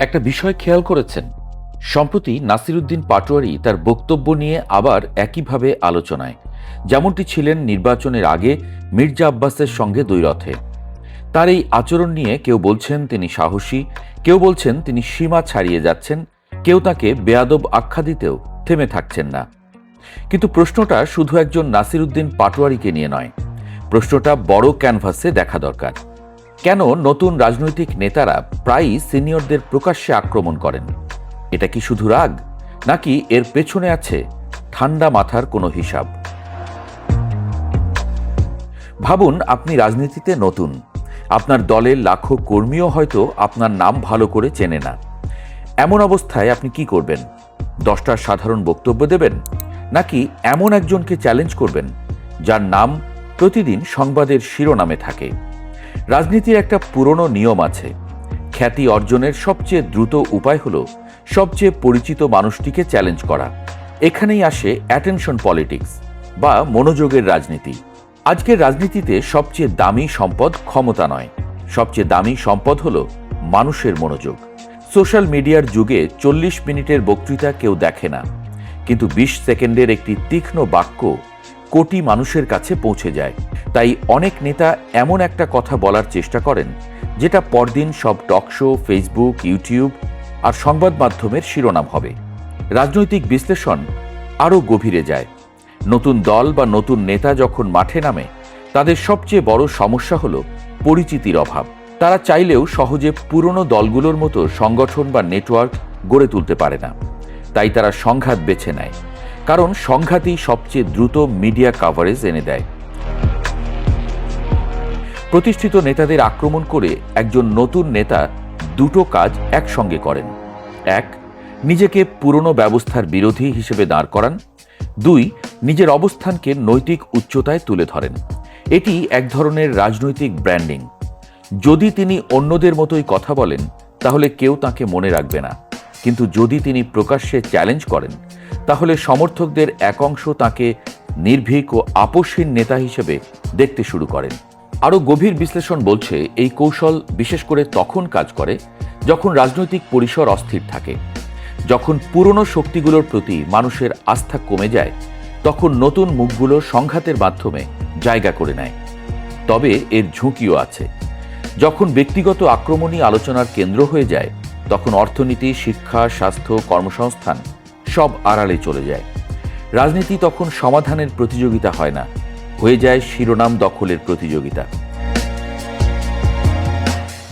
একটা বিষয় খেয়াল করেছেন? সম্প্রতি নাসিরুদ্দিন পাটোয়ারি তার বক্তব্য নিয়ে আবার একইভাবে আলোচনায়, যেমনটি ছিলেন নির্বাচনের আগে মির্জা আব্বাসের সঙ্গে দ্বৈরথে। তার এই আচরণ নিয়ে কেউ বলছেন তিনি সাহসী, কেউ বলছেন তিনি সীমা ছাড়িয়ে যাচ্ছেন, কেউ তাকে বেয়াদব আখ্যা দিতেও থেমে থাকছেন না। কিন্তু প্রশ্নটা শুধু একজন নাসিরুদ্দিন পাটোয়ারিকে নিয়ে নয়, প্রশ্নটা বড় ক্যানভাসে দেখা দরকার। কেন নতুন রাজনৈতিক নেতারা প্রায়ই সিনিয়রদের প্রকাশ্যে আক্রমণ করেন? এটা কি শুধু রাগ, নাকি এর পেছনে আছে ঠান্ডা মাথার কোনো হিসাব? ভাবুন, আপনি রাজনীতিতে নতুন, আপনার দলের লাখো কর্মীও হয়তো আপনার নাম ভালো করে চেনে না। এমন অবস্থায় আপনি কি করবেন? 10টা সাধারণ বক্তব্য দেবেন, নাকি এমন একজনকে চ্যালেঞ্জ করবেন যার নাম প্রতিদিন সংবাদের শিরোনামে থাকে? রাজনীতির একটা পুরনো নিয়ম আছে, খ্যাতি অর্জনের সবচেয়ে দ্রুত উপায় হল সবচেয়ে পরিচিত মানুষটিকে চ্যালেঞ্জ করা। এখানেই আসে অ্যাটেনশন পলিটিক্স বা মনোযোগের রাজনীতি। আজকের রাজনীতিতে সবচেয়ে দামি সম্পদ ক্ষমতা নয়, সবচেয়ে দামি সম্পদ হল মানুষের মনোযোগ। সোশ্যাল মিডিয়ার যুগে 40 মিনিটের বক্তৃতা কেউ দেখে না, কিন্তু 20 সেকেন্ডের একটি তীক্ষ্ণ বাক্য কোটি মানুষের কাছে পৌঁছে যায়। তাই অনেক নেতা এমন একটা কথা বলার চেষ্টা করেন যেটা পরদিন সব টক শো, ফেসবুক, ইউটিউব আর সংবাদ মাধ্যমের শিরোনাম হবে। রাজনৈতিক বিশ্লেষণ আরও গভীরে যায়। নতুন দল বা নতুন নেতা যখন মাঠে নামে, তাদের সবচেয়ে বড় সমস্যা হল পরিচিতির অভাব। তারা চাইলেও সহজে পুরনো দলগুলোর মতো সংগঠন বা নেটওয়ার্ক গড়ে তুলতে পারে না। তাই তারা সংঘাত বেছে নেয়, কারণ সংঘাতই সবচেয়ে দ্রুত মিডিয়া কাভারেজ এনে দেয়। প্রতিষ্ঠিত নেতাদের আক্রমণ করে একজন নতুন নেতা দুটো কাজ একসঙ্গে করেন। 1, নিজেকে পুরনো ব্যবস্থার বিরোধী হিসেবে দাঁড় করান। 2, নিজের অবস্থানকে নৈতিক উচ্চতায় তুলে ধরেন। এটি এক ধরনের রাজনৈতিক ব্র্যান্ডিং। যদি তিনি অন্যদের মতোই কথা বলেন, তাহলে কেউ তাকে মনে রাখবে না, কিন্তু যদি তিনি প্রকাশ্যে চ্যালেঞ্জ করেন, তাহলে সমর্থকদের এক অংশ তাকে নির্ভীক ও আপোষহীন নেতা হিসেবে দেখতে শুরু করেন। আরও গভীর বিশ্লেষণ বলছে, এই কৌশল বিশেষ করে তখন কাজ করে যখন রাজনৈতিক পরিসর অস্থির থাকে। যখন পুরনো শক্তিগুলোর প্রতি মানুষের আস্থা কমে যায়, তখন নতুন মুখগুলো সংঘাতের মাধ্যমে জায়গা করে নেয়। তবে এর ঝুঁকিও আছে। যখন ব্যক্তিগত আক্রমণই আলোচনার কেন্দ্র হয়ে যায়, তখন অর্থনীতি, শিক্ষা, স্বাস্থ্য, কর্মসংস্থান সব আড়ালে চলে যায়। রাজনীতি তখন সমাধানের প্রতিযোগিতা হয় না, হয়ে যায় শিরোনাম দখলের প্রতিযোগিতা।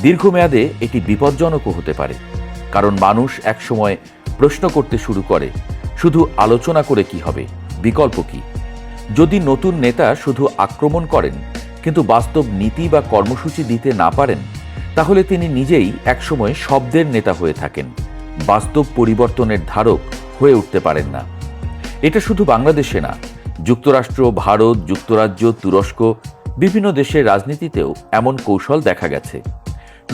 দীর্ঘমেয়াদে এটি বিপজ্জনকও হতে পারে, কারণ মানুষ একসময় প্রশ্ন করতে শুরু করে, শুধু আলোচনা করে কি হবে, বিকল্প কি? যদি নতুন নেতা শুধু আক্রমণ করেন কিন্তু বাস্তব নীতি বা কর্মসূচি দিতে না পারেন, তাহলে তিনি নিজেই একসময় শব্দের নেতা হয়ে থাকেন, বাস্তব পরিবর্তনের ধারক হয়ে উঠতে পারেন না। এটা শুধু বাংলাদেশে না, যুক্তরাষ্ট্র, ভারত, যুক্তরাজ্য, তুরস্ক, বিভিন্ন দেশের রাজনীতিতেও এমন কৌশল দেখা গেছে।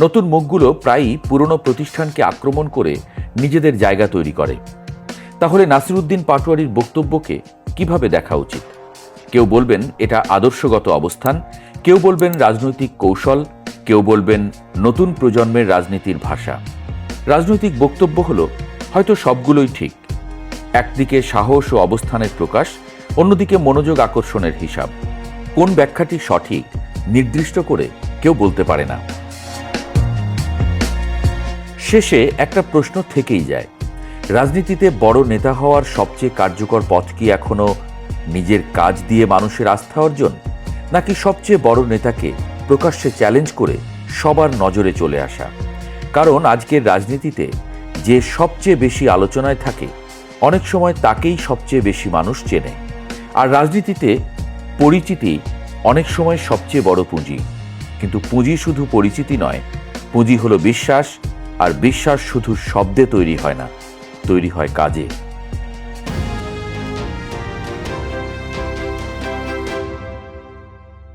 নতুন মুখগুলো প্রায়ই পুরনো প্রতিষ্ঠানকে আক্রমণ করে নিজেদের জায়গা তৈরি করে। তাহলে নাসিরুদ্দিন পাটোয়ারির বক্তব্যকে কিভাবে দেখা উচিত? কেউ বলবেন এটা আদর্শগত অবস্থান, কেউ বলবেন রাজনৈতিক কৌশল, কেউ বলবেন নতুন প্রজন্মের রাজনীতির ভাষা। রাজনৈতিক বক্তব্য হলো হয়তো সবগুলোই ঠিক। একদিকে সাহস ও অবস্থানের প্রকাশ, অন্যদিকে মনোযোগ আকর্ষণের হিসাব। কোন ব্যাখ্যাটি সঠিক নির্দিষ্ট করে কেউ বলতে পারে না। শেষে একটা প্রশ্ন থেকেই যায়, রাজনীতিতে বড় নেতা হওয়ার সবচেয়ে কার্যকর পথ কি এখনো নিজের কাজ দিয়ে মানুষের আস্থা অর্জন, নাকি সবচেয়ে বড় নেতাকে প্রকাশ্যে চ্যালেঞ্জ করে সবার নজরে চলে আসা? কারণ আজকের রাজনীতিতে যে সবচেয়ে বেশি আলোচনায় থাকে, অনেক সময় তাকেই সবচেয়ে বেশি মানুষ চেনে। আর রাজনীতিতে পরিচিতি অনেক সময় সবচেয়ে বড় পুঁজি। কিন্তু পুঁজি শুধু পরিচিতি নয়, পুঁজি হলো বিশ্বাস, আর বিশ্বাস শুধু শব্দে তৈরি হয় না, তৈরি হয় কাজে।